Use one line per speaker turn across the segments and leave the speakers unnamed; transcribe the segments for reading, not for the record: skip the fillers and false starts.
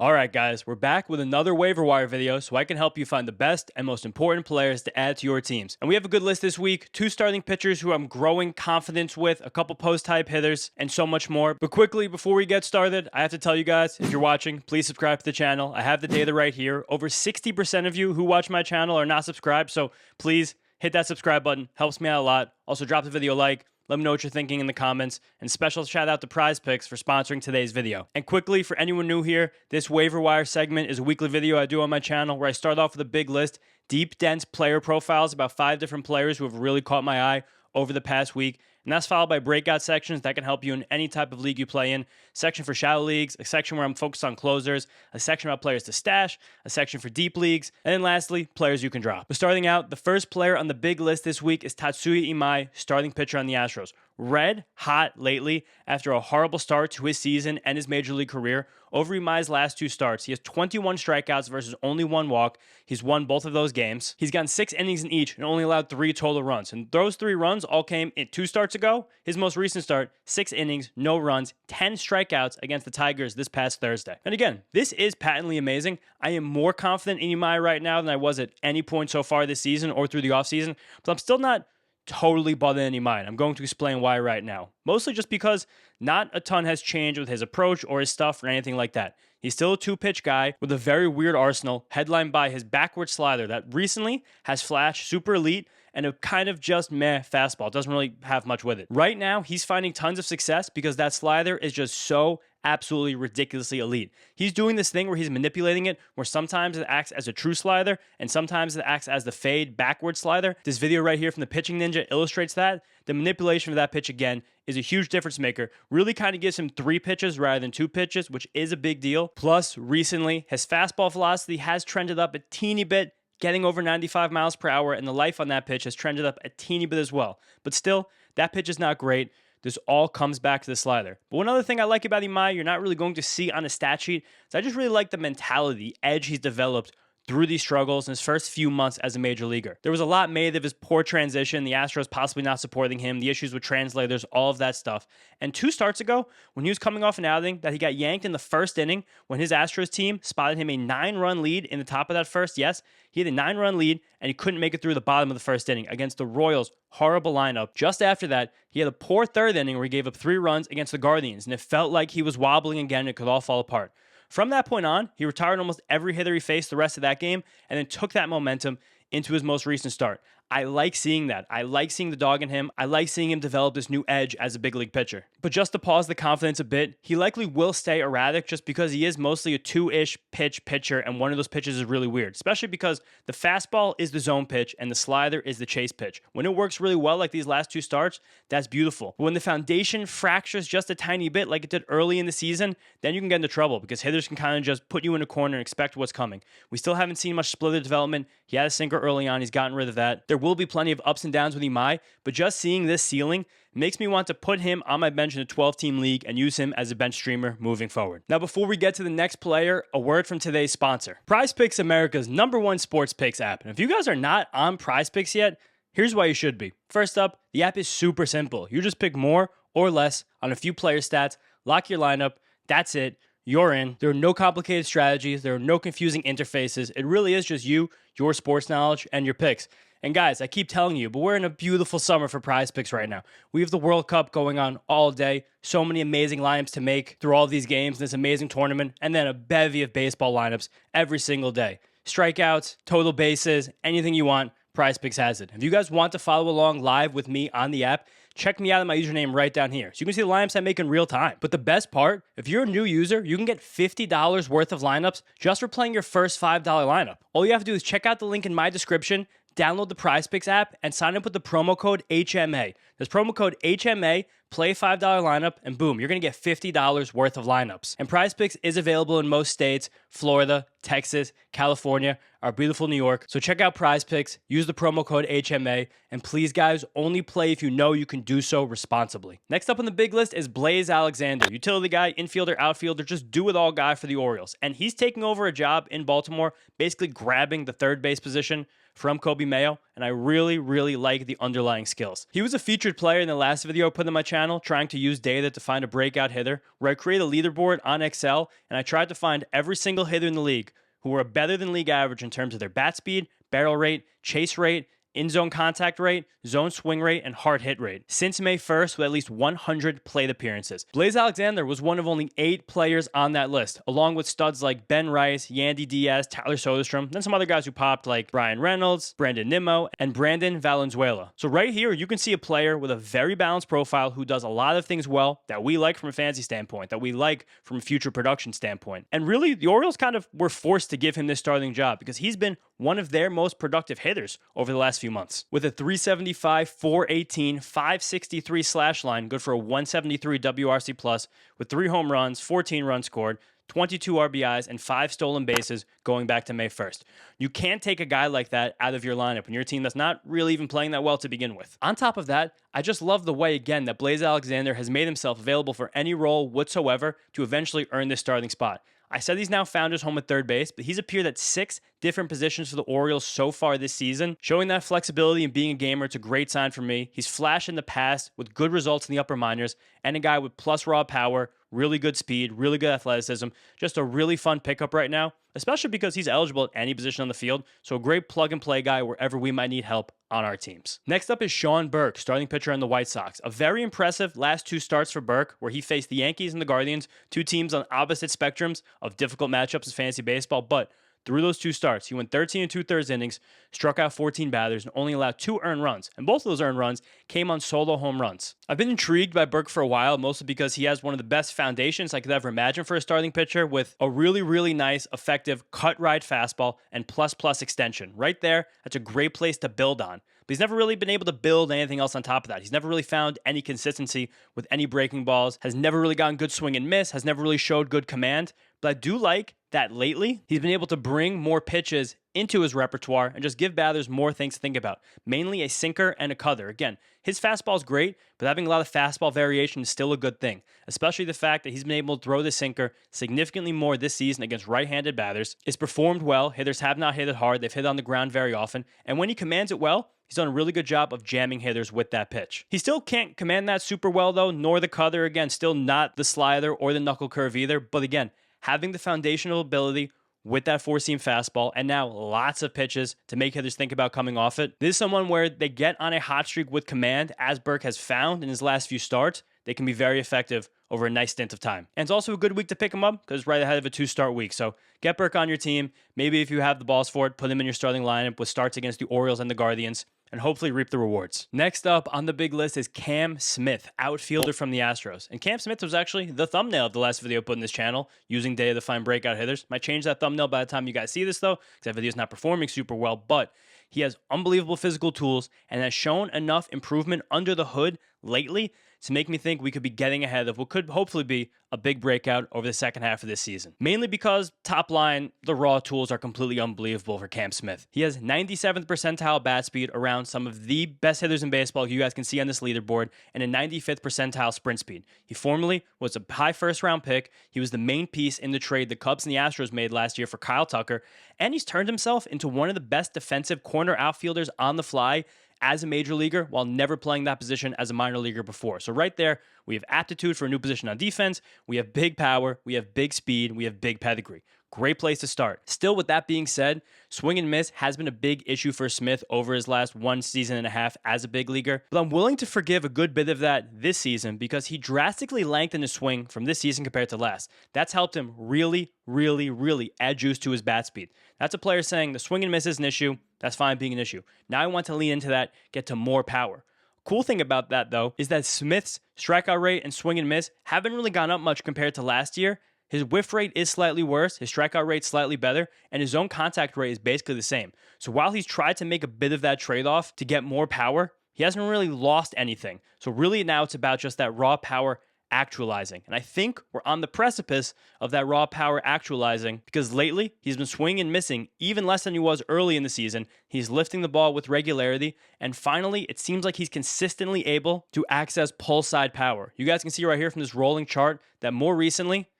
Alright guys, we're back with another waiver wire video so I can help you find the best and most important players to add to your teams. And we have a good list this week, 2 starting pitchers who I'm growing confidence with, a couple post-type hitters, and so much more. But quickly, before we get started, I have to tell you guys, if you're watching, please subscribe to the channel. I have the data right here. Over 60% of you who watch my channel are not subscribed, so please hit that subscribe button. Helps me out a lot. Also, drop the video a like. Let me know what you're thinking in the comments. And special shout out to Prize Picks for sponsoring today's video. And quickly, for anyone new here, this waiver wire segment is a weekly video I do on my channel where I start off with a big list, deep, dense player profiles, about 5 different players who have really caught my eye over the past week. And that's followed by breakout sections that can help you in any type of league you play in. Section for shallow leagues, a section where I'm focused on closers, a section about players to stash, a section for deep leagues, and then lastly, players you can drop. But starting out, the first player on the big list this week is Tatsuya Imai, starting pitcher on the Astros. Red hot lately after a horrible start to his season and his major league career. Over Imai's last 2 starts, he has 21 strikeouts versus only 1 walk. He's won both of those games. He's gotten 6 innings in each and only allowed 3 total runs. And those 3 runs all came in 2 starts ago. His most recent start, 6 innings, no runs, 10 strikeouts against the Tigers this past Thursday. And again, this is patently amazing. I am more confident in Imai right now than I was at any point so far this season or through the offseason, but I'm still not totally bothered in any mind. I'm going to explain why right now. Mostly just because not a ton has changed with his approach or his stuff or anything like that. He's still a 2-pitch guy with a very weird arsenal, headlined by his backward slider that recently has flashed super elite and a kind of just meh fastball. Doesn't really have much with it. Right now, he's finding tons of success because that slider is just so absolutely ridiculously elite. He's doing this thing where he's manipulating it, where sometimes it acts as a true slider, and sometimes it acts as the fade backward slider. This video right here from the Pitching Ninja illustrates that. The manipulation of that pitch, again, is a huge difference maker. Really kind of gives him 3 pitches rather than 2 pitches, which is a big deal. Plus, recently, his fastball velocity has trended up a teeny bit, getting over 95 miles per hour, and the life on that pitch has trended up a teeny bit as well. But still, that pitch is not great. This all comes back to the slider. But one other thing I like about Imai, you're not really going to see on a stat sheet, is I just really like the mentality, the edge he's developed through these struggles in his first few months as a major leaguer. There was a lot made of his poor transition, the Astros possibly not supporting him, the issues with translators, all of that stuff. And 2 starts ago, when he was coming off an outing that he got yanked in the first inning, when his Astros team spotted him a 9-run lead in the top of that first, yes, he had a 9-run lead, and he couldn't make it through the bottom of the first inning against the Royals' horrible lineup. Just after that, he had a poor 3rd inning where he gave up 3 runs against the Guardians, and it felt like he was wobbling again and it could all fall apart. From that point on, he retired almost every hitter he faced the rest of that game and then took that momentum into his most recent start. I like seeing that. I like seeing the dog in him. I like seeing him develop this new edge as a big league pitcher. But just to pause the confidence a bit, he likely will stay erratic just because he is mostly a 2-ish pitch pitcher, and one of those pitches is really weird, especially because the fastball is the zone pitch and the slider is the chase pitch. When it works really well like these last 2 starts, that's beautiful. But when the foundation fractures just a tiny bit like it did early in the season, then you can get into trouble because hitters can kind of just put you in a corner and expect what's coming. We still haven't seen much splitter development. He had a sinker early on. He's gotten rid of that. There will be plenty of ups and downs with Imai, but just seeing this ceiling makes me want to put him on my bench in a 12-team league and use him as a bench streamer moving forward. Now, before we get to the next player, a word from today's sponsor. Prize Picks, America's #1 sports picks app. And if you guys are not on Prize Picks yet, here's why you should be. First up, the app is super simple. You just pick more or less on a few player stats, lock your lineup, that's it. You're in. There are no complicated strategies. There are no confusing interfaces. It really is just you, your sports knowledge, and your picks. And guys, I keep telling you, but we're in a beautiful summer for Prize Picks right now. We have the World Cup going on all day. So many amazing lineups to make through all these games, this amazing tournament, and then a bevy of baseball lineups every single day. Strikeouts, total bases, anything you want, Prize Picks has it. If you guys want to follow along live with me on the app, check me out on my username right down here. So you can see the lineups I make in real time. But the best part, if you're a new user, you can get $50 worth of lineups just for playing your first $5 lineup. All you have to do is check out the link in my description, download the Prize Picks app, and sign up with the promo code HMA. There's promo code HMA, play a $5 lineup, and boom, you're going to get $50 worth of lineups. And Prize Picks is available in most states, Florida, Texas, California, our beautiful New York. So check out Prize Picks, use the promo code HMA, and please guys, only play if you know you can do so responsibly. Next up on the big list is Blaze Alexander, utility guy, infielder, outfielder, just do-it-all guy for the Orioles. And he's taking over a job in Baltimore, basically grabbing the third base position from Kobe Mayo. and I really, really like the underlying skills. He was a featured player in the last video I put on my channel, trying to use data to find a breakout hitter, where I created a leaderboard on Excel, and I tried to find every single hitter in the league who were better than league average in terms of their bat speed, barrel rate, chase rate, in-zone contact rate, zone swing rate, and hard hit rate since May 1st with at least 100 plate appearances. Blaze Alexander was one of only 8 players on that list, along with studs like Ben Rice, Yandy Diaz, Tyler Soderstrom, then some other guys who popped like Brian Reynolds, Brandon Nimmo, and Brandon Valenzuela. So right here, you can see a player with a very balanced profile who does a lot of things well that we like from a fantasy standpoint, that we like from a future production standpoint. And really, the Orioles kind of were forced to give him this starting job because he's been one of their most productive hitters over the last few months. With a 375, 418, 563 slash line, good for a 173 WRC plus, with 3 home runs, 14 runs scored, 22 RBIs, and 5 stolen bases going back to May 1st. You can't take a guy like that out of your lineup when your team that's not really even playing that well to begin with. On top of that, I just love the way, again, that Blaze Alexander has made himself available for any role whatsoever to eventually earn this starting spot. I said he's now found his home at third base, but he's appeared at 6 different positions for the Orioles so far this season. Showing that flexibility and being a gamer, it's a great sign for me. He's flashed in the past with good results in the upper minors, and a guy with plus raw power, really good speed, really good athleticism. Just a really fun pickup right now, especially because he's eligible at any position on the field, so a great plug-and-play guy wherever we might need help on our teams. Next up is Sean Burke, starting pitcher on the White Sox. A very impressive last 2 starts for Burke, where he faced the Yankees and the Guardians, 2 teams on opposite spectrums of difficult matchups in fantasy baseball, but through those 2 starts, he went 13 2/3 innings, struck out 14 batters, and only allowed 2 earned runs. And both of those earned runs came on solo home runs. I've been intrigued by Burke for a while, mostly because he has one of the best foundations I could ever imagine for a starting pitcher, with a really, really nice, effective cut-ride fastball and plus extension. Right there, that's a great place to build on. But he's never really been able to build anything else on top of that. He's never really found any consistency with any breaking balls, has never really gotten good swing and miss, has never really showed good command. But I do like that lately, he's been able to bring more pitches into his repertoire and just give batters more things to think about, mainly a sinker and a cutter. Again, his fastball is great, but having a lot of fastball variation is still a good thing, especially the fact that he's been able to throw the sinker significantly more this season against right-handed batters. It's performed well. Hitters have not hit it hard. They've hit on the ground very often, and when he commands it well, he's done a really good job of jamming hitters with that pitch. He still can't command that super well, though, nor the cutter. Again, still not the slider or the knuckle curve either, but again, having the foundational ability with that 4-seam fastball, and now lots of pitches to make hitters think about coming off it. This is someone where they get on a hot streak with command, as Burke has found in his last few starts. They can be very effective over a nice stint of time. And it's also a good week to pick him up because it's right ahead of a 2-start week. So get Burke on your team. Maybe if you have the balls for it, put him in your starting lineup with starts against the Orioles and the Guardians, and hopefully reap the rewards. Next up on the big list is Cam Smith, outfielder from the Astros. And Cam Smith was actually the thumbnail of the last video put in this channel, using data to find breakout hitters. Might change that thumbnail by the time you guys see this, though, because that video is not performing super well, but he has unbelievable physical tools and has shown enough improvement under the hood lately to make me think we could be getting ahead of what could hopefully be a big breakout over the second half of this season. Mainly because, top line, the raw tools are completely unbelievable for Cam Smith. He has 97th percentile bat speed around some of the best hitters in baseball you guys can see on this leaderboard, and a 95th percentile sprint speed. He formerly was a high first-round pick. He was the main piece in the trade the Cubs and the Astros made last year for Kyle Tucker, and he's turned himself into one of the best defensive corner outfielders on the fly as a major leaguer while never playing that position as a minor leaguer before. So right there, we have aptitude for a new position on defense, we have big power, we have big speed, we have big pedigree. Great place to start. Still, with that being said, swing and miss has been a big issue for Smith over his last 1 season and a half as a big leaguer, but I'm willing to forgive a good bit of that this season because he drastically lengthened his swing from this season compared to last. That's helped him really add juice to his bat speed. That's a player saying the swing and miss is an issue. That's fine being an issue. Now I want to lean into that, get to more power. Cool thing about that, though, is that Smith's strikeout rate and swing and miss haven't really gone up much compared to last year. His whiff rate is slightly worse, his strikeout rate slightly better, and his zone contact rate is basically the same. So while he's tried to make a bit of that trade-off to get more power, he hasn't really lost anything. So really now it's about just that raw power actualizing. And I think we're on the precipice of that raw power actualizing because lately he's been swinging and missing even less than he was early in the season. He's lifting the ball with regularity. And finally, it seems like he's consistently able to access pull side power. You guys can see right here from this rolling chart that more recently,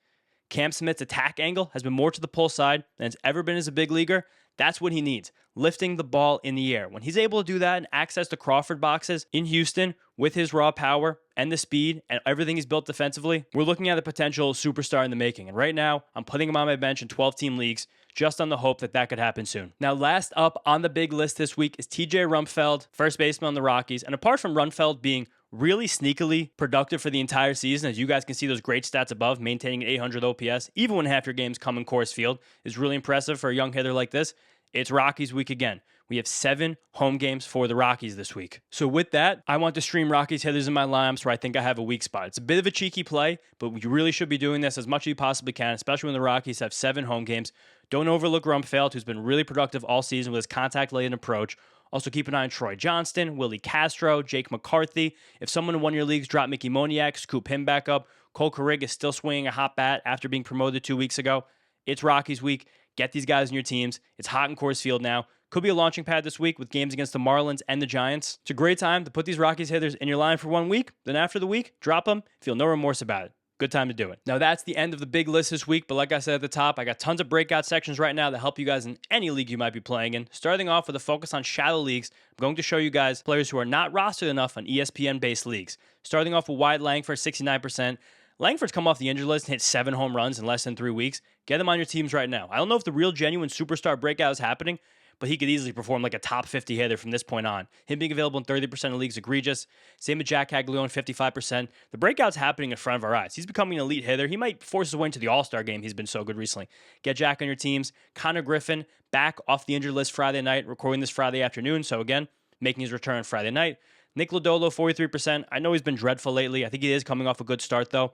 Cam Smith's attack angle has been more to the pull side than it's ever been as a big leaguer. That's what he needs. lifting the ball in the air. When he's able to do that and access the Crawford boxes in Houston with his raw power and the speed and everything he's built defensively, we're looking at a potential superstar in the making. And right now, I'm putting him on my bench in 12-team leagues just on the hope that that could happen soon. Now, last up on the big list this week is TJ Rumfeld, first baseman on the Rockies. And apart from Rumfeld being really sneakily productive for the entire season, as you guys can see those great stats above, maintaining an 800 OPS, even when half your games come in Coors Field, is really impressive for a young hitter like this. It's Rockies week again. We have 7 home games for the Rockies this week. So with that, I want to stream Rockies hitters in my lineups where I think I have a weak spot. It's a bit of a cheeky play, but you really should be doing this as much as you possibly can, especially when the Rockies have 7 home games. Don't overlook Rumfeld, who's been really productive all season with his contact-laden approach. Also, keep an eye on Troy Johnston, Willie Castro, Jake McCarthy. If someone in one of your leagues dropped Mickey Moniak, scoop him back up. Cole Carrig is still swinging a hot bat after being promoted 2 weeks ago. It's Rockies week. Get these guys in your teams. It's hot in Coors Field now. Could be a launching pad this week with games against the Marlins and the Giants. It's a great time to put these Rockies hitters in your line for 1 week. Then after the week, drop them. Feel no remorse about it. Good time to do it. Now, that's the end of the big list this week, but like I said at the top, I got tons of breakout sections right now that help you guys in any league you might be playing in. Starting off with a focus on shallow leagues, I'm going to show you guys players who are not rostered enough on ESPN-based leagues. Starting off with Wyatt Langford, 69%. Langford's come off the injured list and hit 7 home runs in less than 3 weeks. Get him on your teams right now. I don't know if the real genuine superstar breakout is happening, but he could easily perform like a top 50 hitter from this point on. Him being available in 30% of leagues, egregious. Same with Jack Caglione, 55%. The breakout's happening in front of our eyes. He's becoming an elite hitter. He might force his way into the All-Star game. He's been so good recently. Get Jack on your teams. Connor Griffin, back off the injured list Friday night, recording this Friday afternoon. So again, making his return Friday night. Nick Lodolo, 43%. I know he's been dreadful lately. I think he is coming off a good start, though.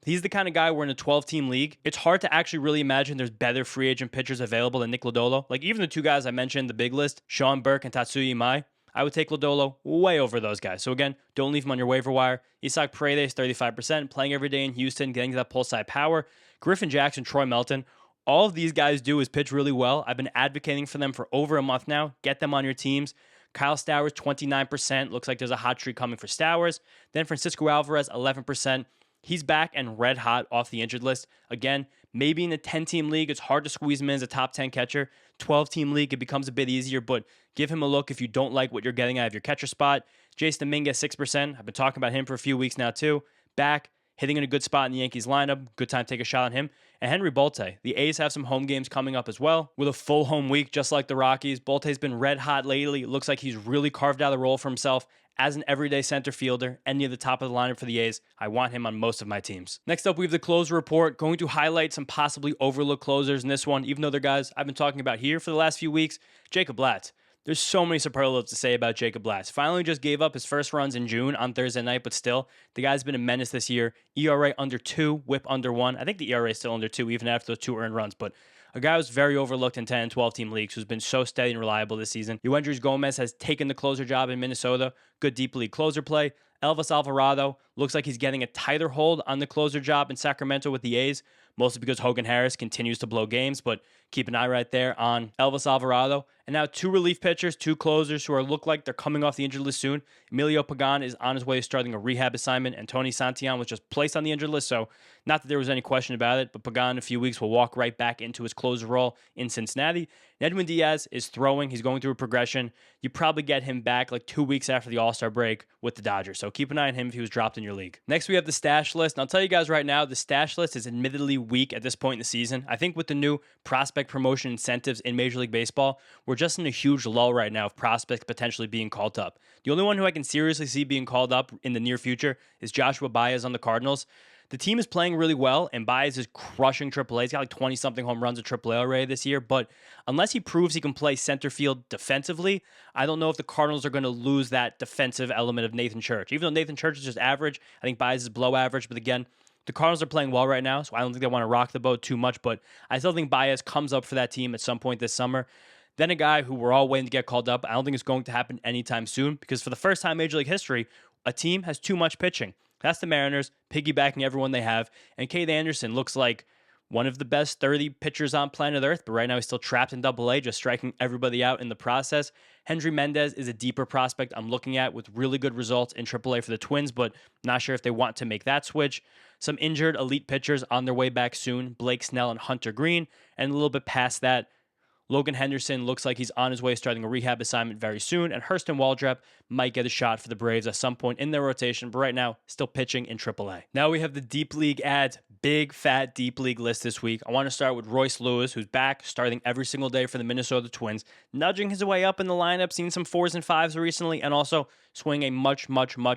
He's the kind of guy we're in a 12-team league. It's hard to actually really imagine there's better free agent pitchers available than Nick Lodolo. Like, even the 2 guys I mentioned, the big list, Sean Burke and Tatsuya Imai, I would take Lodolo way over those guys. So again, don't leave him on your waiver wire. Isaac Paredes, 35%, playing every day in Houston, getting to that pull side power. Griffin Jackson, Troy Melton. All of these guys do is pitch really well. I've been advocating for them for over a month now. Get them on your teams. Kyle Stowers, 29%. Looks like there's a hot streak coming for Stowers. Then Francisco Alvarez, 11%. He's back and red hot off the injured list. Again, maybe in a 10-team league, it's hard to squeeze him in as a top 10 catcher. 12-team league, it becomes a bit easier, but give him a look if you don't like what you're getting out of your catcher spot. Jace Dominguez, 6%. I've been talking about him for a few weeks now, too. Back, hitting in a good spot in the Yankees lineup. Good time to take a shot on him. And Henry Bolte. The A's have some home games coming up as well with a full home week, just like the Rockies. Bolte's been red hot lately. It looks like he's really carved out a role for himself as an everyday center fielder and near the top of the lineup for the A's. I want him on most of my teams. Next up, we have the closer report. Going to highlight some possibly overlooked closers in this one, even though they're guys I've been talking about here for the last few weeks. Jacob Latz. There's so many superlatives to say about Jacob Latz. Finally just gave up his first runs in June on Thursday night, but still, the guy's been a menace this year. ERA under 2, whip under 1. I think the ERA is still under 2, even after those 2 earned runs, but a guy who's very overlooked in 10 and 12-team leagues who's been so steady and reliable this season. Yoendrys Gomez has taken the closer job in Minnesota. Good deep league closer play. Elvis Alvarado looks like he's getting a tighter hold on the closer job in Sacramento with the A's, mostly because Hogan Harris continues to blow games, but keep an eye right there on Elvis Alvarado. And now 2 relief pitchers, 2 closers who look like they're coming off the injured list soon. Emilio Pagan is on his way to starting a rehab assignment, and Tony Santillan was just placed on the injured list, so not that there was any question about it, but Pagan in a few weeks will walk right back into his closer role in Cincinnati. And Edwin Diaz is throwing. He's going through a progression. You probably get him back like 2 weeks after the All-Star break with the Dodgers, so keep an eye on him if he was dropped in your league. Next, we have the stash list. And I'll tell you guys right now, the stash list is admittedly weak at this point in the season. I think with the new prospect promotion incentives in Major League Baseball, we're just in a huge lull right now of prospects potentially being called up. The only one who I can seriously see being called up in the near future is Joshua Baez on the Cardinals. The team is playing really well, and Baez is crushing AAA. He's got like 20-something home runs at AAA already this year, but unless he proves he can play center field defensively, I don't know if the Cardinals are going to lose that defensive element of Nathan Church. Even though Nathan Church is just average, I think Baez is below average, but again, the Cardinals are playing well right now, so I don't think they want to rock the boat too much, but I still think Baez comes up for that team at some point this summer. Then a guy who we're all waiting to get called up, I don't think it's going to happen anytime soon, because for the first time in Major League history, a team has too much pitching. That's the Mariners, piggybacking everyone they have. And Cade Anderson looks like one of the best 30 pitchers on planet Earth, but right now he's still trapped in Double-A, just striking everybody out in the process. Hendry Mendez is a deeper prospect I'm looking at with really good results in Triple-A for the Twins, but not sure if they want to make that switch. Some injured elite pitchers on their way back soon, Blake Snell and Hunter Green. And a little bit past that, Logan Henderson looks like he's on his way starting a rehab assignment very soon, and Hurston Waldrep might get a shot for the Braves at some point in their rotation, but right now, still pitching in AAA. Now we have the Deep League ads, big fat Deep League list this week. I want to start with Royce Lewis, who's back, starting every single day for the Minnesota Twins, nudging his way up in the lineup, seen some 4s and 5s recently, and also swinging a much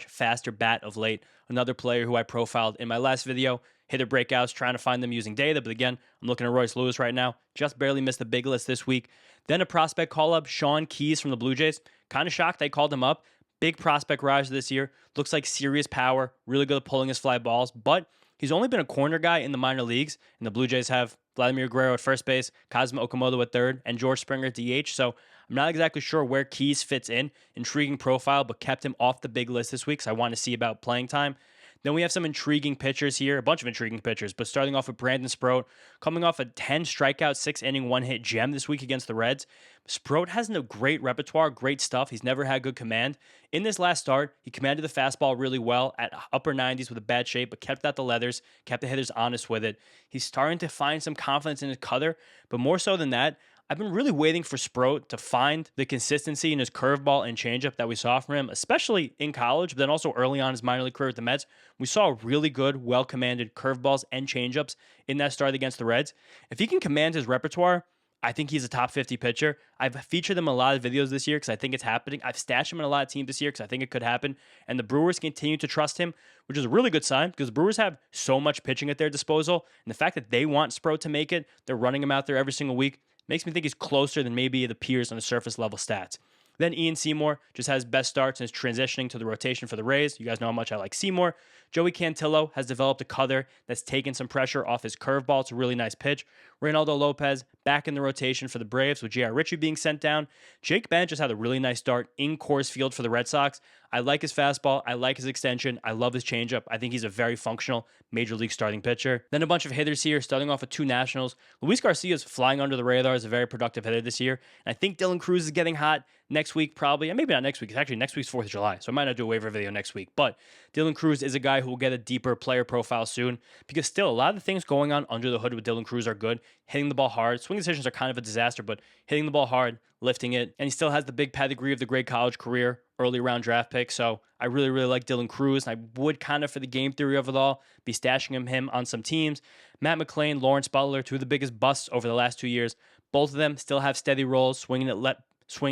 faster bat of late. Another player who I profiled in my last video. Hitter breakouts, trying to find them using data. But again, I'm looking at Royce Lewis right now. Just barely missed the big list this week. Then a prospect call-up, Sean Keys from the Blue Jays. Kind of shocked they called him up. Big prospect rise this year. Looks like serious power. Really good at pulling his fly balls. But he's only been a corner guy in the minor leagues. And the Blue Jays have Vladimir Guerrero at first base, Cosmo Okamoto at third, and George Springer at DH. So I'm not exactly sure where Keys fits in. Intriguing profile, but kept him off the big list this week. So I want to see about playing time. Then we have some intriguing pitchers here, a bunch of intriguing pitchers, but starting off with Brandon Sproat, coming off a 10 strikeout, 6-inning, 1-hit gem this week against the Reds. Sproat has no great repertoire, great stuff. He's never had good command. In this last start, he commanded the fastball really well at upper 90s with a bad shape, but kept out the leathers, kept the hitters honest with it. He's starting to find some confidence in his cutter, but more so than that, I've been really waiting for Sproat to find the consistency in his curveball and changeup that we saw from him, especially in college, but then also early on his minor league career with the Mets. We saw really good, well-commanded curveballs and changeups in that start against the Reds. If he can command his repertoire, I think he's a top 50 pitcher. I've featured him in a lot of videos this year because I think it's happening. I've stashed him in a lot of teams this year because I think it could happen. And the Brewers continue to trust him, which is a really good sign because the Brewers have so much pitching at their disposal. And the fact that they want Sproat to make it, they're running him out there every single week, makes me think he's closer than maybe the peers on the surface level stats. Then Ian Seymour just has best starts and is transitioning to the rotation for the Rays. You guys know how much I like Seymour. Joey Cantillo has developed a cutter that's taken some pressure off his curveball. It's a really nice pitch. Reynaldo Lopez back in the rotation for the Braves with J.R. Ritchie being sent down. Jake Bent just had a really nice start in Coors Field for the Red Sox. I like his fastball. I like his extension. I love his changeup. I think he's a very functional major league starting pitcher. Then a bunch of hitters here, starting off with 2 Nationals. Luis Garcia is flying under the radar as a very productive hitter this year. And I think Dylan Cruz is getting hot next week probably. And maybe not next week. It's actually next week's 4th of July. So I might not do a waiver video next week. But Dylan Cruz is a guy who will get a deeper player profile soon because still a lot of the things going on under the hood with Dylan Cruz are good. Hitting the ball hard. Swing decisions are kind of a disaster, but hitting the ball hard, lifting it. And he still has the big pedigree of the great college career, early round draft pick. So I really like Dylan Cruz. And I would kind of, for the game theory of it all, be stashing him on some teams. Matt McClain, Lawrence Butler, 2 of the biggest busts over the last 2 years. Both of them still have steady roles, swinging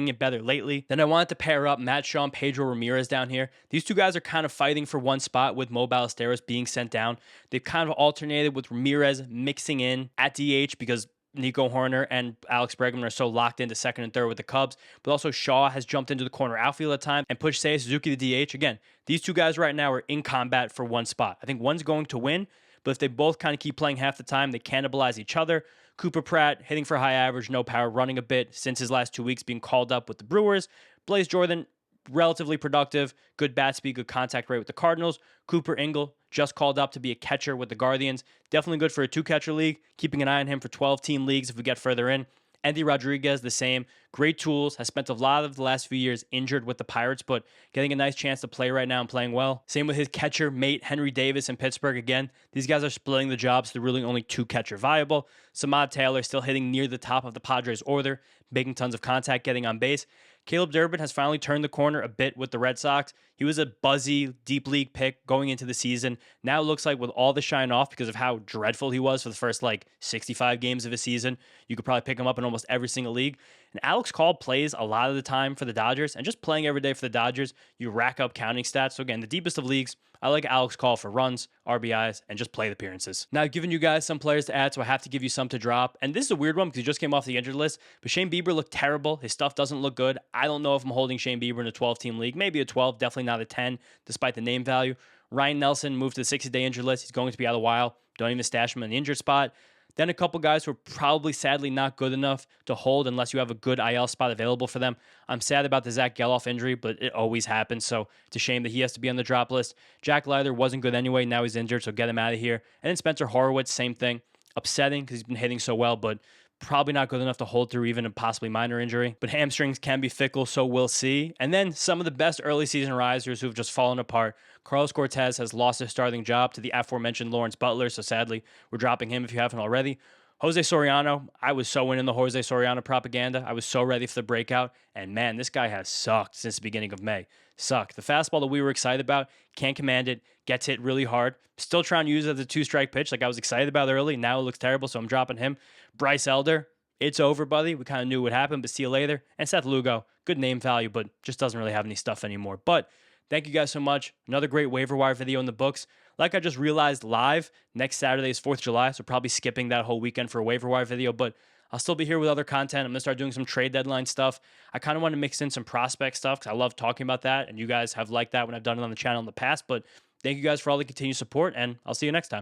it better lately. Then I wanted to pair up Matt Shaw and Pedro Ramirez down here. These 2 guys are kind of fighting for one spot with Mo Ballesteros being sent down. They've kind of alternated with Ramirez mixing in at DH because Nico Horner and Alex Bregman are so locked into second and third with the Cubs, but also Shaw has jumped into the corner outfield at times and pushed Seiya Suzuki to DH. Again, these 2 guys right now are in combat for one spot. I think one's going to win, but if they both kind of keep playing half the time, they cannibalize each other. Cooper Pratt hitting for high average, no power, running a bit since his last 2 weeks being called up with the Brewers. Blaze Jordan, relatively productive, good bat speed, good contact rate with the Cardinals. Cooper Ingle just called up to be a catcher with the Guardians. Definitely good for a 2-catcher league. Keeping an eye on him for 12-team leagues if we get further in. Andy Rodriguez, the same. Great tools. Has spent a lot of the last few years injured with the Pirates, but getting a nice chance to play right now and playing well. Same with his catcher mate, Henry Davis in Pittsburgh. Again, these guys are splitting the job, so they're really only 2-catcher viable. Samad Taylor still hitting near the top of the Padres order, making tons of contact, getting on base. Caleb Durbin has finally turned the corner a bit with the Red Sox. He was a buzzy, deep league pick going into the season. Now it looks like with all the shine off because of how dreadful he was for the first 65 games of a season, you could probably pick him up in almost every single league. And Alex Call plays a lot of the time for the Dodgers, and just playing every day for the Dodgers, you rack up counting stats. So again, the deepest of leagues, I like Alex Call for runs, RBIs, and just plate appearances. Now, I've given you guys some players to add, so I have to give you some to drop. And this is a weird one because he just came off the injured list, but Shane Bieber looked terrible. His stuff doesn't look good. I don't know if I'm holding Shane Bieber in a 12-team league. Maybe a 12, definitely not a 10, despite the name value. Ryan Nelson moved to the 60-day injured list. He's going to be out a while. Don't even stash him in the injured spot. Then a couple guys who are probably, sadly, not good enough to hold unless you have a good IL spot available for them. I'm sad about the Zach Geloff injury, but it always happens, so it's a shame that he has to be on the drop list. Jack Leiter wasn't good anyway. Now he's injured, so get him out of here. And then Spencer Horwitz, same thing. Upsetting because he's been hitting so well, but probably not good enough to hold through even a possibly minor injury. But hamstrings can be fickle, so we'll see. And then some of the best early season risers who have just fallen apart. Carlos Cortez has lost his starting job to the aforementioned Lawrence Butler, so sadly, we're dropping him if you haven't already. Jose Soriano, I was so into the Jose Soriano propaganda. I was so ready for the breakout. And man, this guy has sucked since the beginning of May. Sucked. The fastball that we were excited about, can't command it, gets hit really hard. Still trying to use it as a two-strike pitch like I was excited about early. Now it looks terrible, so I'm dropping him. Bryce Elder, it's over, buddy. We kind of knew what happened, but see you later. And Seth Lugo, good name value, but just doesn't really have any stuff anymore. But thank you guys so much. Another great waiver wire video in the books. Like I just realized live, next Saturday is 4th of July, so probably skipping that whole weekend for a waiver wire video, but I'll still be here with other content. I'm going to start doing some trade deadline stuff. I kind of want to mix in some prospect stuff because I love talking about that, and you guys have liked that when I've done it on the channel in the past, but thank you guys for all the continued support, and I'll see you next time.